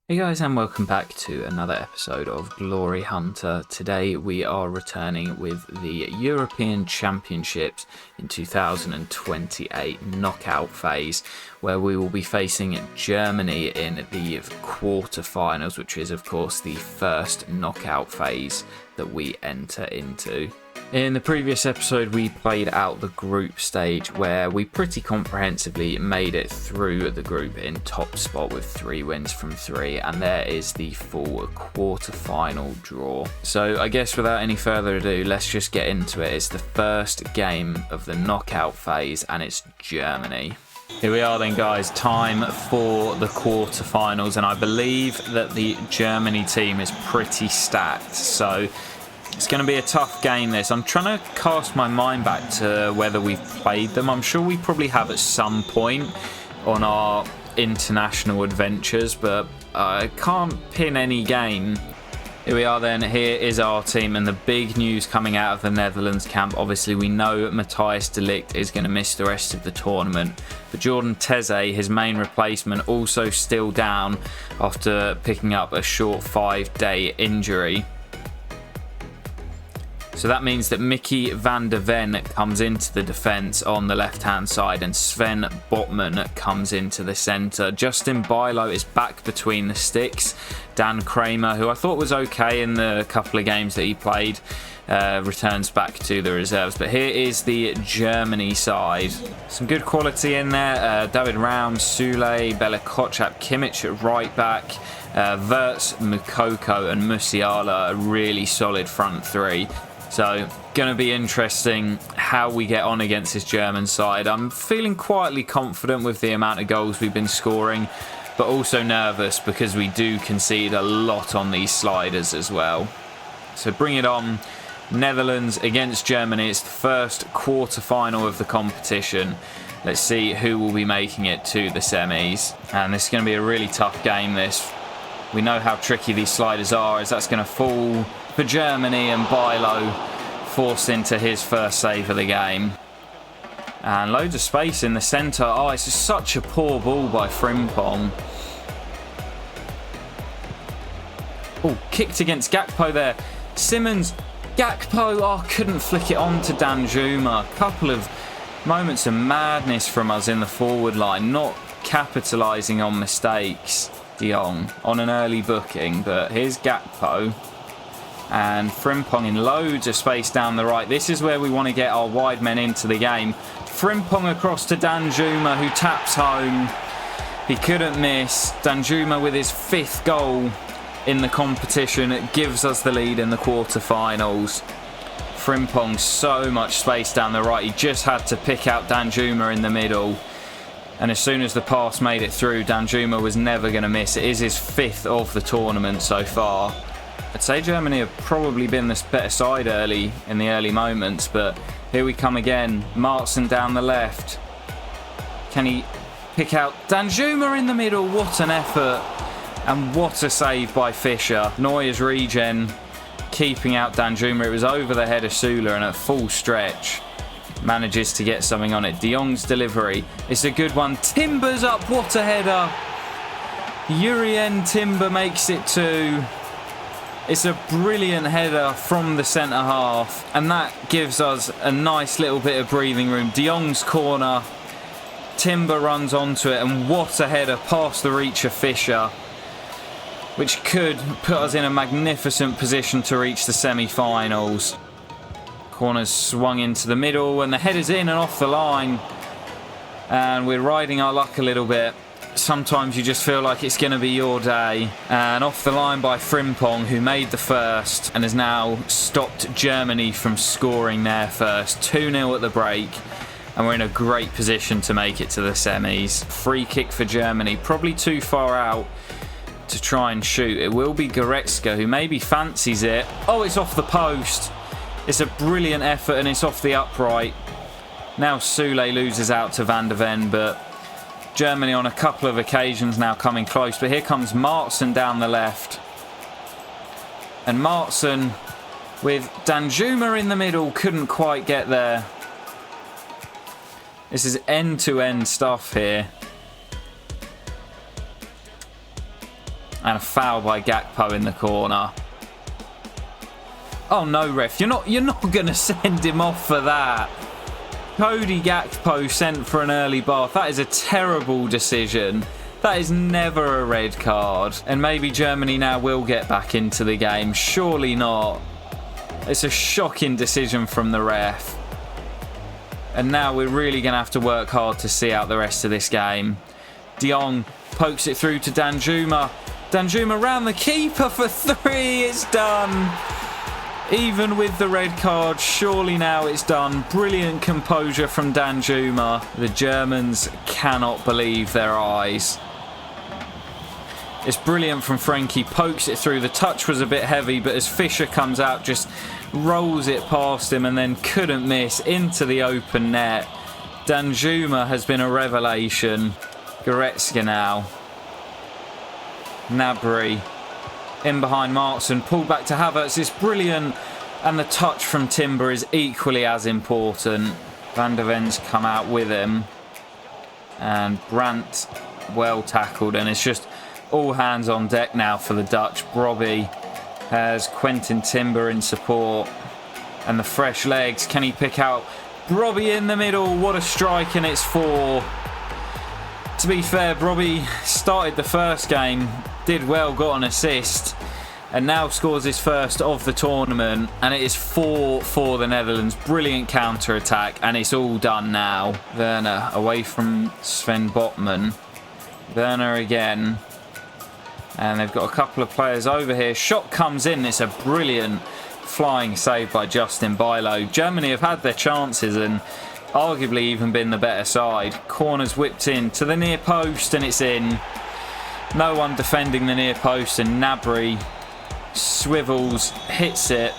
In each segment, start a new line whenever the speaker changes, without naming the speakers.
Hey guys, and welcome back to another episode of Glory Hunter. Today we are returning with the European Championships in 2028 knockout phase, where we will be facing Germany in the quarterfinals, which is of course the first knockout phase that we enter into. In the previous episode, we played out the group stage where we pretty comprehensively made it through the group in top spot with 3 wins from 3, and there is the full quarter-final draw. So I guess without any further ado, let's just get into it. It's the first game of the knockout phase, and it's Germany. Here we are then, guys, time for the quarterfinals, and I believe that the Germany team is pretty stacked, so it's going to be a tough game, this. I'm trying to cast my mind back to whether we've played them. I'm sure we probably have at some point on our international adventures, but I can't pin any game. Here we are then, here is our team, and the big news coming out of the Netherlands camp. Obviously, we know Matthijs de Ligt is going to miss the rest of the tournament, but Jordan Teze, his main replacement, also still down after picking up a short 5-day injury. So that means that Mickey van der Ven comes into the defence on the left-hand side, and Sven Botman comes into the centre. Justin Bijlo is back between the sticks. Dan Kramer, who I thought was okay in the couple of games that he played, returns back to the reserves. But here is the Germany side. Some good quality in there. David Raum, Sule, Bela Kotchap, Kimmich at right back. Wirtz, Mukoko and Musiala, a really solid front three. So, going to be interesting how we get on against this German side. I'm feeling quietly confident with the amount of goals we've been scoring, but also nervous because we do concede a lot on these sliders as well. So bring it on. Netherlands against Germany. It's the first quarter-final of the competition. Let's see who will be making it to the semis. And this is going to be a really tough game, this. We know how tricky these sliders are, as that's going to fall for Germany, and Bijlo forced into his first save of the game. And loads of space in the centre. Oh, it's just such a poor ball by Frimpong. Oh, kicked against Gakpo there. Simmons, Gakpo, oh, couldn't flick it on to Danjuma. Couple of moments of madness from us in the forward line, not capitalising on mistakes. De Jong on an early booking, but here's Gakpo. And Frimpong in loads of space down the right. This is where we want to get our wide men into the game. Frimpong across to Danjuma, who taps home. He couldn't miss. Danjuma with his 5th goal in the competition. It gives us the lead in the quarterfinals. Frimpong, so much space down the right. He just had to pick out Danjuma in the middle. And as soon as the pass made it through, Danjuma was never going to miss. It is his 5th of the tournament so far. I'd say Germany have probably been the better side early in the early moments, but here we come again. Martsen down the left. Can he pick out Danjuma in the middle? What an effort. And what a save by Fischer. Neuer's regen, keeping out Danjuma. It was over the head of Sula, and at full stretch manages to get something on it. De Jong's delivery. It's a good one. Timber's up. What a header. Jurien Timber makes it 2. It's a brilliant header from the centre half, and that gives us a nice little bit of breathing room. De Jong's corner. Timber runs onto it, and what a header past the reach of Fischer, which could put us in a magnificent position to reach the semi-finals. Corner's swung into the middle, and the header's in and off the line. And we're riding our luck a little bit. Sometimes you just feel like it's going to be your day. And off the line by Frimpong, who made the first and has now stopped Germany from scoring their first. 2-0 at the break. And we're in a great position to make it to the semis. Free kick for Germany. Probably too far out to try and shoot. It will be Goretzka, who maybe fancies it. Oh, it's off the post. It's a brilliant effort, and it's off the upright. Now Sule loses out to Van der Ven, but Germany on a couple of occasions now coming close. But here comes Martsen down the left. And Martsen with Danjuma in the middle couldn't quite get there. This is end-to-end stuff here. And a foul by Gakpo in the corner. Oh no, ref, you're not gonna send him off for that. Cody Gakpo sent for an early bath. That is a terrible decision. That is never a red card. And maybe Germany now will get back into the game. Surely not. It's a shocking decision from the ref. And now we're really going to have to work hard to see out the rest of this game. De Jong pokes it through to Danjuma. Danjuma round the keeper for 3. It's done. Even with the red card, surely now it's done. Brilliant composure from Danjuma. The Germans cannot believe their eyes. It's brilliant from Frenkie. Pokes it through. The touch was a bit heavy, but as Fischer comes out, just rolls it past him and then couldn't miss into the open net. Danjuma has been a revelation. Goretzka now. Gnabry in behind Markson. Pulled back to Havertz. It's brilliant. And the touch from Timber is equally as important. Van der Ven's come out with him. And Brandt well tackled. And it's just all hands on deck now for the Dutch. Brobbey has Quentin Timber in support. And the fresh legs. Can he pick out Brobbey in the middle? What a strike, and it's 4. To be fair, Brobbey started the first game, did well, got an assist, and now scores his first of the tournament, and it is 4 for the Netherlands. Brilliant counter-attack, and it's all done now. Werner away from Sven Botman. Werner again. And they've got a couple of players over here. Shot comes in. It's a brilliant flying save by Justin Bijlow. Germany have had their chances and arguably even been the better side. Corners whipped in to the near post and it's in. No one defending the near post, and Gnabry swivels, hits it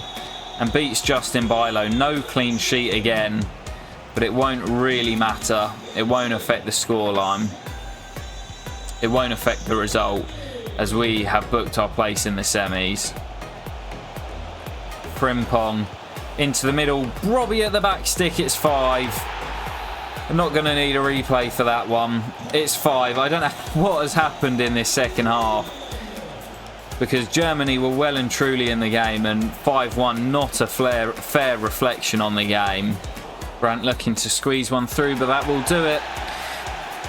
and beats Justin Bijlow. No clean sheet again, but it won't really matter. It won't affect the scoreline. It won't affect the result, as we have booked our place in the semis. Frimpong into the middle. Brobbey at the back stick. It's 5. I'm not going to need a replay for that one. It's 5. I don't know what has happened in this second half, because Germany were well and truly in the game, and 5-1 not a fair reflection on the game. Brandt looking to squeeze one through, but that will do it.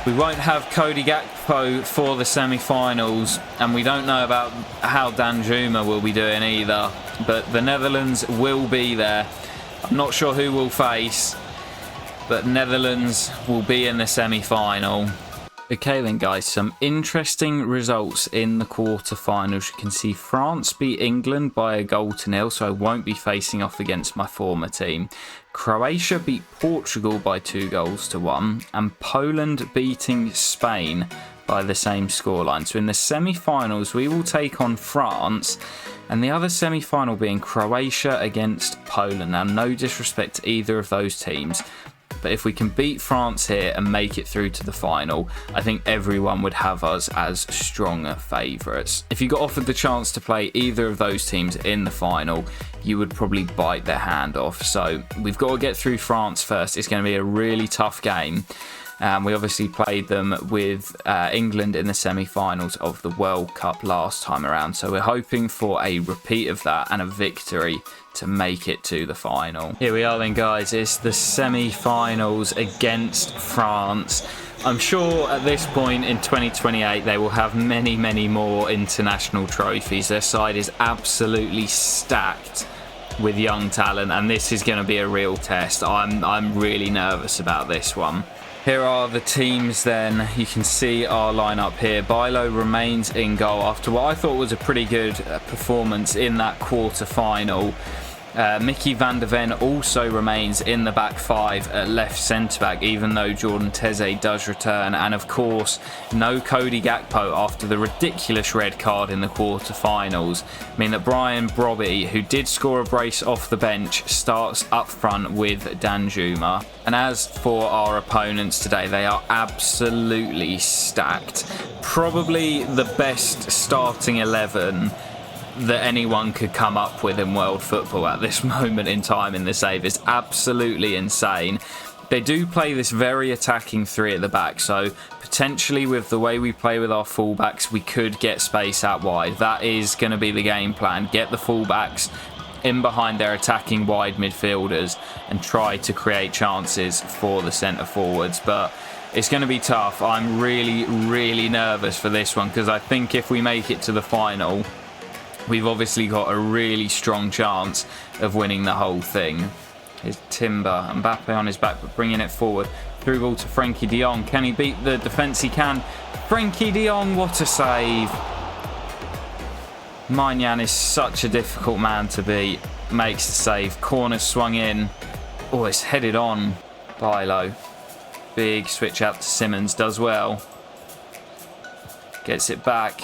We won't have Cody Gakpo for the semi-finals, and we don't know about how Danjuma will be doing either, but the Netherlands will be there. I'm not sure who we'll face, but Netherlands will be in the semi-final. Okay then guys, some interesting results in the quarter-finals. You can see France beat England by 1-0, so I won't be facing off against my former team. Croatia beat Portugal by 2-1, and Poland beating Spain by the same scoreline. So in the semi-finals, we will take on France, and the other semi-final being Croatia against Poland. Now, no disrespect to either of those teams, but if we can beat France here and make it through to the final, I think everyone would have us as stronger favourites. If you got offered the chance to play either of those teams in the final, you would probably bite their hand off. So we've got to get through France first. It's going to be a really tough game. We obviously played them with England in the semi-finals of the World Cup last time around. So we're hoping for a repeat of that and a victory to make it to the final. Here we are then guys, it's the semi-finals against France. I'm sure at this point in 2028 they will have many more international trophies. Their side is absolutely stacked with young talent, and this is going to be a real test. I'm really nervous about this one. Here are the teams then. You can see our lineup here. Bijlow remains in goal after what I thought was a pretty good performance in that quarter-final. Mickey van der Ven also remains in the back 5 at left centre-back, even though Jordan Teze does return. And of course, no Cody Gakpo after the ridiculous red card in the quarter-finals, mean that Brian Brobbey, who did score a brace off the bench, starts up front with Danjuma. And as for our opponents today, they are absolutely stacked. Probably the best starting 11 that anyone could come up with in world football at this moment in time in the save. Is absolutely insane. They do play this very attacking three at the back, so potentially with the way we play with our fullbacks, we could get space out wide. That is going to be the game plan. Get the fullbacks in behind their attacking wide midfielders and try to create chances for the centre forwards. But it's going to be tough. I'm really, really nervous for this one because I think if we make it to the final, we've obviously got a really strong chance of winning the whole thing. Here's Timber. Mbappe on his back, but bringing it forward. Through ball to Frenkie de Jong. Can he beat the defence? He can. Frenkie de Jong, what a save. Maignan is such a difficult man to beat. Makes the save. Corner swung in. Oh, it's headed on. Bilo. Big switch out to Simmons. Does well. Gets it back.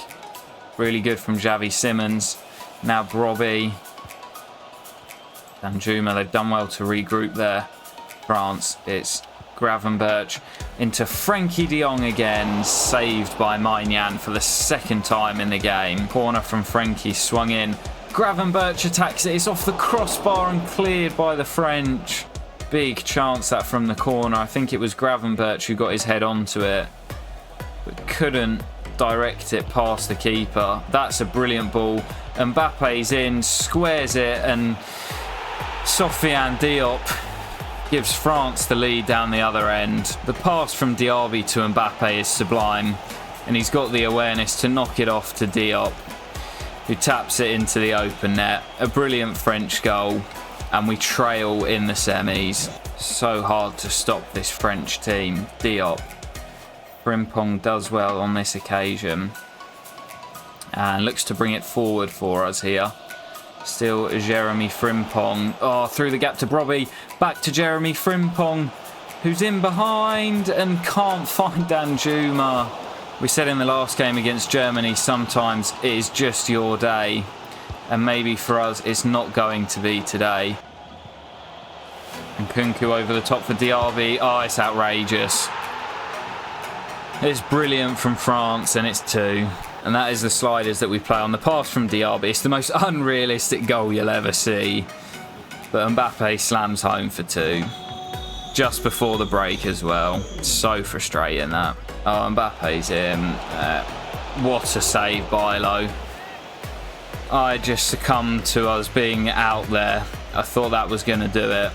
Really good from Xavi Simmons. Now Brobbey. Danjuma, they've done well to regroup there. France, it's Gravenberch into Frenkie de Jong again. Saved by Maignan for the second time in the game. Corner from Frenkie, swung in. Gravenberch attacks it. It's off the crossbar and cleared by the French. Big chance that from the corner. I think it was Gravenberch who got his head onto it, but couldn't direct it past the keeper. That's a brilliant ball. Mbappe's in, squares it, and Sofiane Diop gives France the lead down the other end. The pass from Diaby to Mbappe is sublime, and he's got the awareness to knock it off to Diop, who taps it into the open net. A brilliant French goal, and we trail in the semis. So hard to stop this French team. Diop. Frimpong does well on this occasion and looks to bring it forward for us here. Still Jeremy Frimpong. Oh, through the gap to Brobbey. Back to Jeremy Frimpong, who's in behind and can't find Danjuma. We said in the last game against Germany, sometimes it is just your day. And maybe for us, it's not going to be today. And Kunku over the top for Diaby. Oh, it's outrageous. It's brilliant from France, and it's 2. And that is the sliders that we play on. The pass from Diaby. It's the most unrealistic goal you'll ever see. But Mbappe slams home for 2. Just before the break as well. So frustrating that. Oh, Mbappe's in. What a save, Bilo. I just succumbed to us being out there. I thought that was going to do it.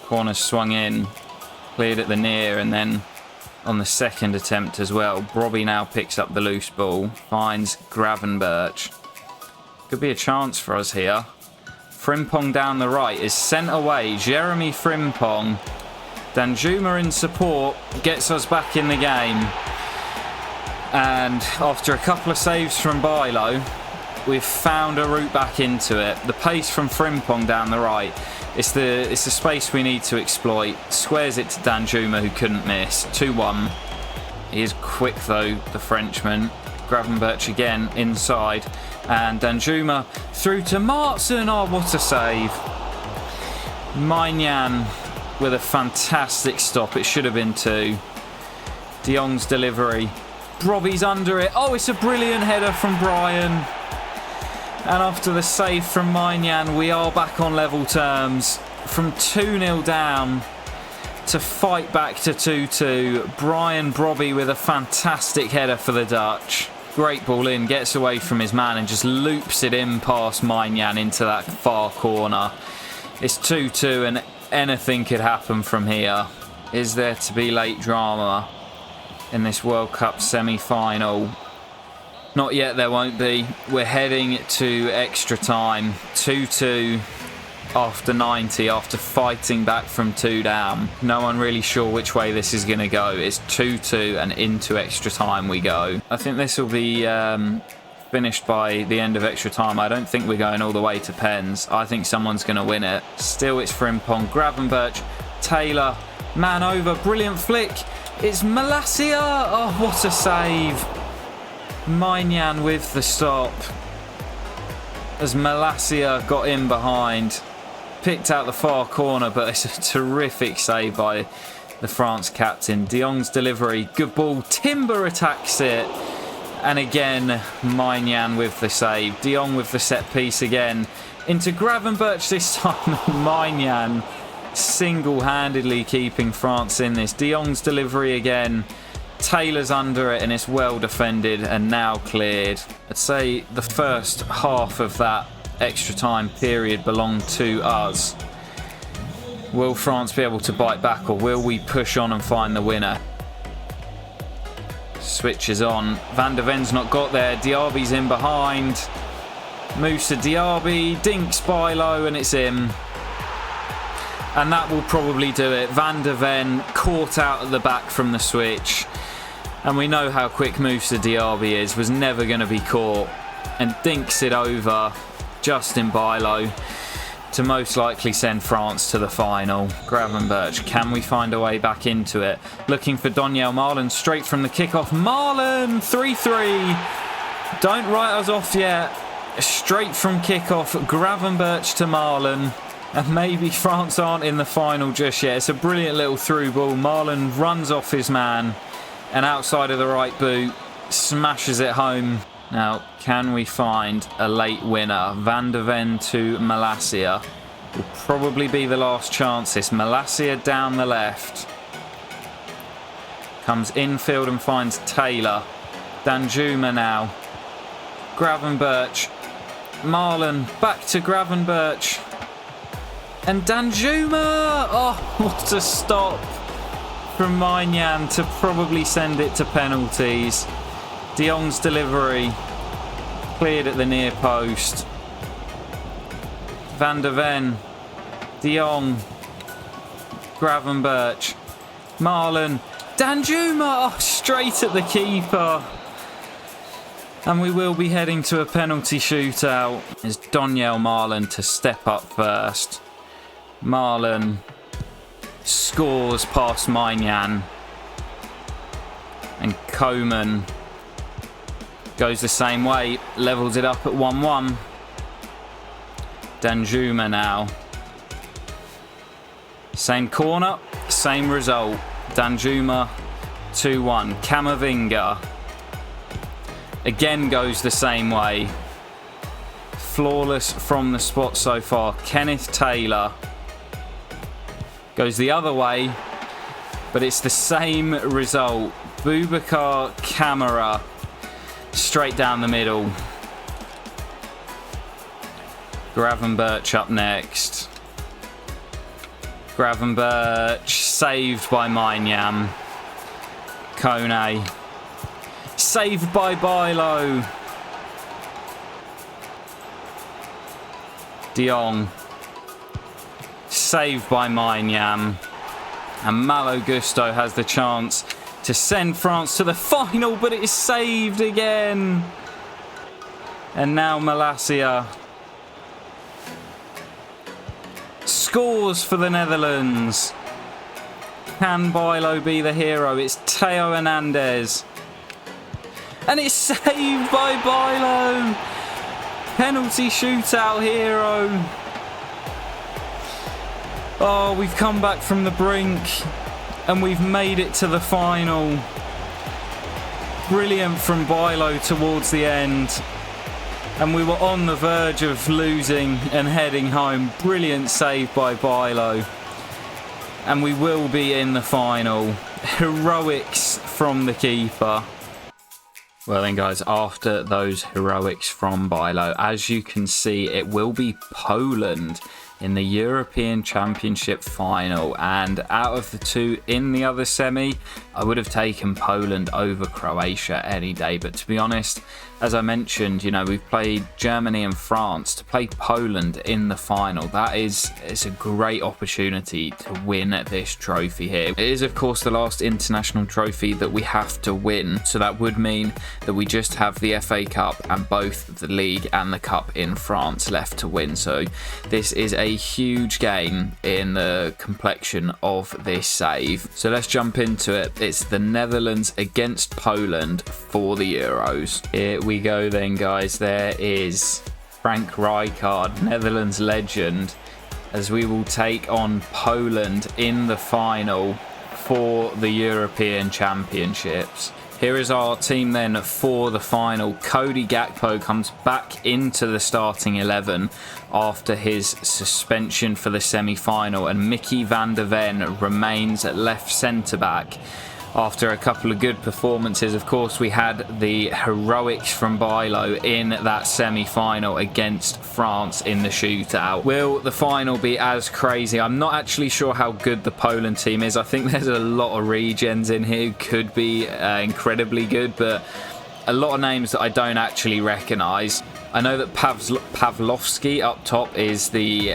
Corner swung in. Cleared at the near, and then on the second attempt as well. Brobbey now picks up the loose ball. Finds Gravenberch. Could be a chance for us here. Frimpong down the right is sent away. Jeremy Frimpong. Danjuma in support. Gets us back in the game. And after a couple of saves from Bilo, we've found a route back into it. The pace from Frimpong down the right. It's the space we need to exploit. Squares it to Danjuma, who couldn't miss. 2-1. He is quick though, the Frenchman. Gravenberch again inside. And Danjuma through to Martson. Oh, what a save. Maignan with a fantastic stop. It should have been 2. De Jong's delivery. Brobbey's under it. Oh, it's a brilliant header from Brian. And after the save from Maignan, we are back on level terms. From 2-0 down to fight back to 2-2. Brian Brobbey with a fantastic header for the Dutch. Great ball in, gets away from his man and just loops it in past Maignan into that far corner. It's 2-2 and anything could happen from here. Is there to be late drama in this World Cup semi-final? Not yet, there won't be. We're heading to extra time. 2-2 after 90, after fighting back from 2 down. No one really sure which way this is going to go. It's 2-2 and into extra time we go. I think this will be finished by the end of extra time. I don't think we're going all the way to pens. I think someone's going to win it. Still, it's Frimpong. Gravenberch, Taylor, man over, brilliant flick. It's Malacia. Oh, what a save. Maignan with the stop as Malacia got in behind, picked out the far corner, but it's a terrific save by the France captain. De Jong's delivery, good ball, Timber attacks it, and again Maignan with the save. De Jong with the set piece again into Gravenberch this time. Maignan single-handedly keeping France in this. De Jong's delivery again. Taylor's under it and it's well defended and now cleared. I'd say the first half of that extra time period belonged to us. Will France be able to bite back, or will we push on and find the winner? Switches on. Van de Ven's not got there. Diaby's in behind. Moussa Diaby dinks by low and it's in. And that will probably do it. Van de Ven caught out at the back from the switch. And we know how quick Moussa Diaby is. Was never going to be caught. And dinks it over Justin Bilo to most likely send France to the final. Gravenberch, can we find a way back into it? Looking for Donyell Marlon straight from the kickoff. Marlon, 3-3. Don't write us off yet. Straight from kickoff, Gravenberch to Marlon. And maybe France aren't in the final just yet. It's a brilliant little through ball. Marlon runs off his man and outside of the right boot, smashes it home. Now, can we find a late winner? Van de Ven to Malacia. Will probably be the last chance. This Malacia down the left. Comes infield and finds Taylor. Danjuma now. Gravenberch. Marlon back to Gravenberch. And Danjuma! Oh, what a stop from Maignan to probably send it to penalties. De Jong's delivery cleared at the near post. Van de Ven, De Jong, Gravenberch, Marlon, Danjuma, oh, straight at the keeper. And we will be heading to a penalty shootout. It's Donyell Marlon to step up first. Marlon scores past Maignan. And Coman goes the same way, levels it up at 1-1. Danjuma now. Same corner, same result. Danjuma 2-1. Camavinga again goes the same way. Flawless from the spot so far. Kenneth Taylor goes the other way, but it's the same result. Boubacar Kamara straight down the middle. Gravenberch up next. Gravenberch saved by Maignan. Kone saved by Bilo. De Jong saved by Maignan. And Malo Gusto has the chance to send France to the final, but it is saved again. And now Malacia scores for the Netherlands. Can Bilo be the hero? It's Theo Hernandez. And it's saved by Bilo. Penalty shootout hero. Oh, we've come back from the brink and we've made it to the final. Brilliant from Bilo towards the end. And we were on the verge of losing and heading home. Brilliant save by Bilo. And we will be in the final. Heroics from the keeper. Well then guys, after those heroics from Bilo, as you can see, it will be Poland in the European Championship final. And out of the two in the other semi, I would have taken Poland over Croatia any day. But to be honest, as I mentioned, you know, we've played Germany and France. To play Poland in the final, it's a great opportunity to win this trophy here. It is, of course, the last international trophy that we have to win. So that would mean that we just have the FA Cup and both the league and the cup in France left to win. So this is a huge game in the complexion of this save. So let's jump into it. It's the Netherlands against Poland for the Euros. Here we go then, guys. There is Frank Rijkaard, Netherlands legend, as we will take on Poland in the final for the European Championships. Here is our team then for the final. Cody Gakpo comes back into the starting 11 after his suspension for the semi-final, and Mickey van der Ven remains at left centre-back. After a couple of good performances, of course, we had the heroics from Bilo in that semi-final against France in the shootout. Will the final be as crazy? I'm not actually sure how good the Poland team is. I think there's a lot of regens in here who could be incredibly good, but a lot of names that I don't actually recognise. I know that Pavlovsky up top is the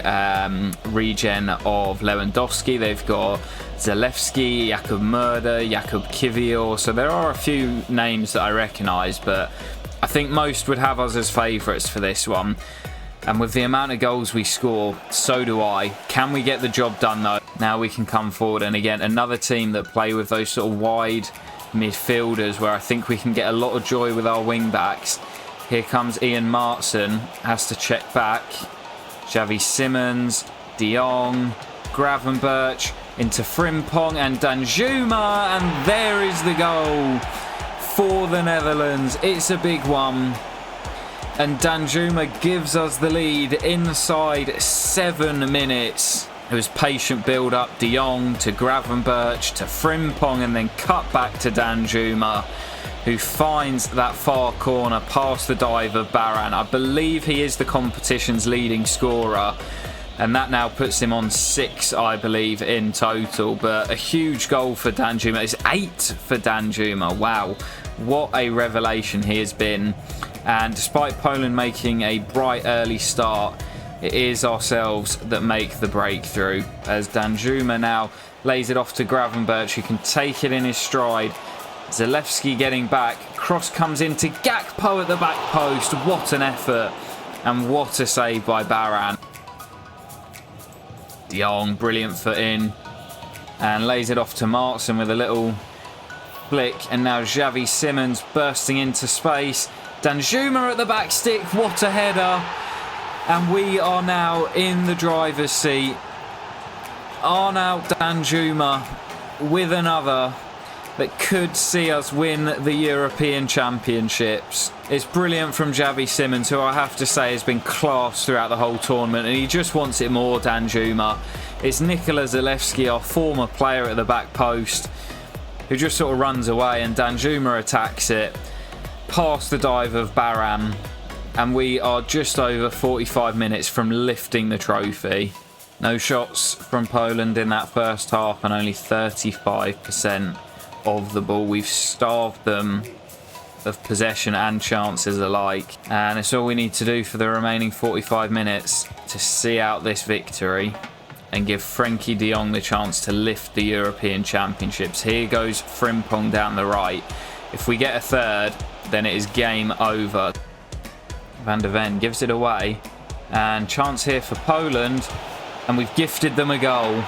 regen of Lewandowski. They've got Zalewski, Jakub Murder, Jakub Kivior. So there are a few names that I recognise, but I think most would have us as favourites for this one. And with the amount of goals we score, so do I. Can we get the job done though? Now we can come forward, and again, another team that play with those sort of wide midfielders where I think we can get a lot of joy with our wing backs. Here comes Ian Martson, has to check back. Xavi Simons, De Jong, Gravenberch into Frimpong and Danjuma, and there is the goal for the Netherlands. It's a big one, and Danjuma gives us the lead inside 7 minutes. It was patient build up, De Jong to Gravenberch to Frimpong, and then cut back to Danjuma, who finds that far corner past the dive of Baran. I believe he is the competition's leading scorer, and that now puts him on 6, I believe, in total. But a huge goal for Danjuma. It's 8 for Danjuma. Wow, what a revelation he has been. And despite Poland making a bright early start, it is ourselves that make the breakthrough, as Danjuma now lays it off to Gravenberch, who can take it in his stride. Zalewski getting back, cross comes into Gakpo at the back post. What an effort, and what a save by Baran. De Jong, brilliant foot in, and lays it off to Martson with a little flick, and now Xavi Simons bursting into space. Danjuma at the back stick, what a header, and we are now in the driver's seat. Arnaut Danjuma with another that could see us win the European Championships. It's brilliant from Xavi Simons, who I have to say has been class throughout the whole tournament, and he just wants it more, Danjuma. It's Nikola Zalewski, our former player at the back post, who just sort of runs away, and Danjuma attacks it past the dive of Baran, and we are just over 45 minutes from lifting the trophy. No shots from Poland in that first half, and only 35% of the ball. We've starved them of possession and chances alike, and it's all we need to do for the remaining 45 minutes to see out this victory and give Frenkie de Jong the chance to lift the European Championships. Here goes Frimpong down the right. If we get a third, then it is game over. Van der Ven gives it away, and chance here for Poland, and we've gifted them a goal.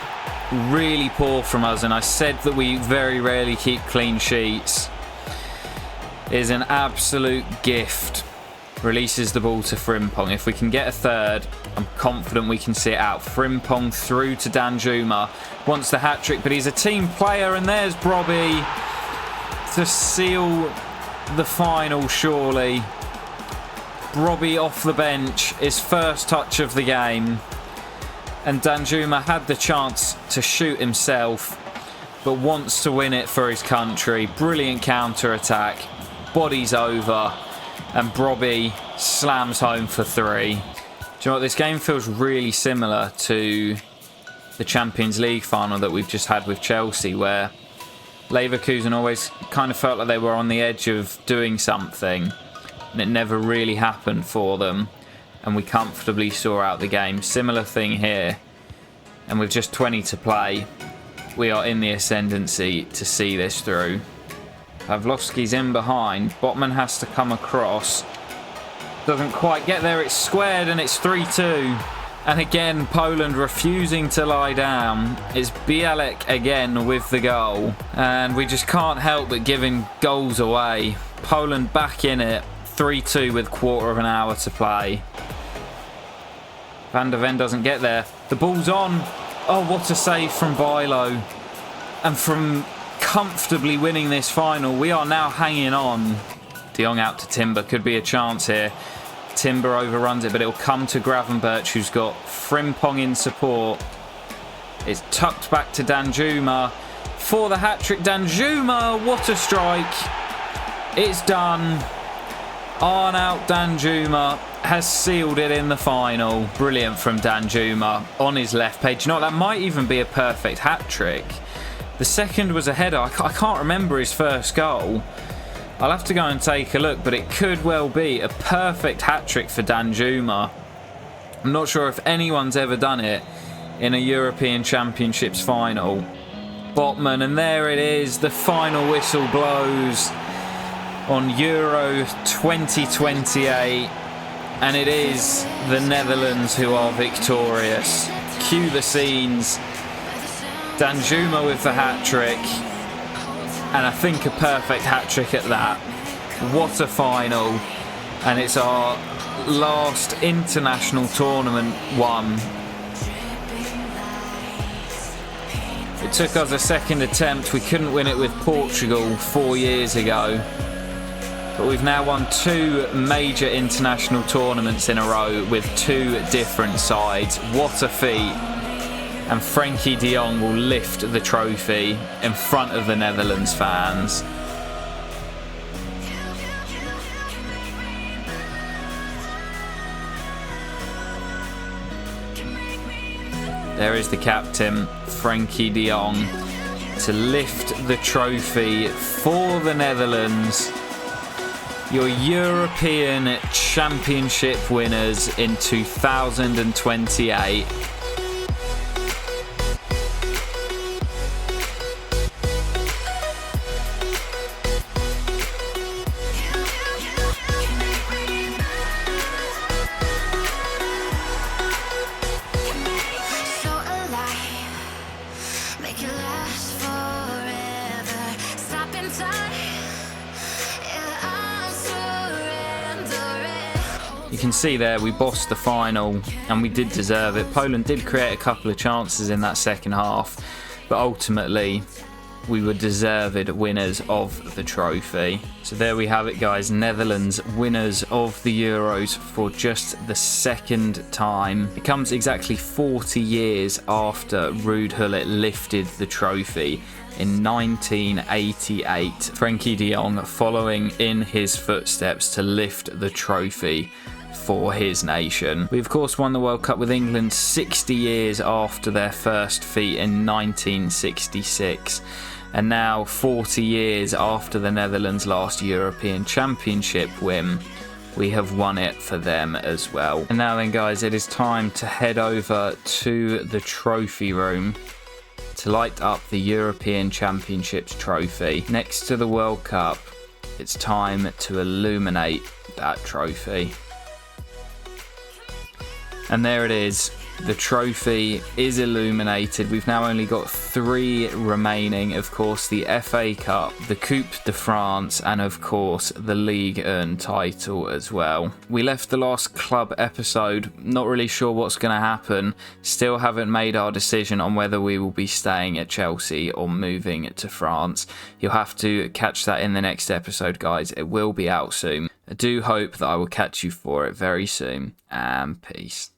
Really poor from us, and I said that we very rarely keep clean sheets. It is an absolute gift. Releases the ball to Frimpong. If we can get a third, I'm confident we can see it out. Frimpong through to Danjuma. Wants the hat-trick, but he's a team player, and there's Brobbey to seal the final, surely. Brobbey off the bench, his first touch of the game. And Danjuma had the chance to shoot himself, but wants to win it for his country. Brilliant counter-attack. Bodies over, and Brobbey slams home for 3. Do you know what? This game feels really similar to the Champions League final that we've just had with Chelsea, where Leverkusen always kind of felt like they were on the edge of doing something, and it never really happened for them, and we comfortably saw out the game. Similar thing here, and with just 20 to play, we are in the ascendancy to see this through. Pavlovsky's in behind. Botman has to come across. Doesn't quite get there. It's squared, and it's 3-2. And again, Poland refusing to lie down. It's Bialek again with the goal. And we just can't help but giving goals away. Poland back in it. 3-2 with quarter of an hour to play. Van der Ven doesn't get there. The ball's on. Oh, what a save from Bilo. And from comfortably winning this final. We are now hanging on. De Jong out to Timber. Could be a chance here. Timber overruns it, but it'll come to Gravenberch, who's got Frimpong in support. It's tucked back to Danjuma for the hat-trick. Danjuma, what a strike. It's done. Arnaut Danjuma has sealed it in the final. Brilliant from Danjuma on his left page. You know, that might even be a perfect hat-trick. The second was a header. I can't remember his first goal. I'll have to go and take a look, but it could well be a perfect hat-trick for Danjuma. I'm not sure if anyone's ever done it in a European Championships final. Botman, and there it is. The final whistle blows on Euro 2028, and it is the Netherlands who are victorious. Cue the scenes. Danjuma with the hat-trick. And I think a perfect hat-trick at that. What a final. And it's our last international tournament one. It took us a second attempt. We couldn't win it with Portugal 4 years ago. But we've now won 2 major international tournaments in a row with 2 different sides. What a feat. And Frenkie de Jong will lift the trophy in front of the Netherlands fans. There is the captain, Frenkie de Jong, to lift the trophy for the Netherlands. Your European Championship winners in 2028. You can see there we bossed the final and we did deserve it. Poland did create a couple of chances in that second half, but ultimately we were deserved winners of the trophy. So there we have it, guys. Netherlands winners of the Euros for just the second time. It comes exactly 40 years after Ruud Gullit lifted the trophy in 1988. Frenkie de Jong following in his footsteps to lift the trophy for his nation. We of course won the World Cup with England 60 years after their first feat in 1966. And now 40 years after the Netherlands' last European Championship win, we have won it for them as well. And now then, guys, it is time to head over to the trophy room to light up the European Championships trophy. Next to the World Cup, it's time to illuminate that trophy. And there it is. The trophy is illuminated. We've now only got 3 remaining. Of course, the FA Cup, the Coupe de France, and of course, the Ligue 1 title as well. We left the last club episode not really sure what's going to happen. Still haven't made our decision on whether we will be staying at Chelsea or moving to France. You'll have to catch that in the next episode, guys. It will be out soon. I do hope that I will catch you for it very soon. And peace.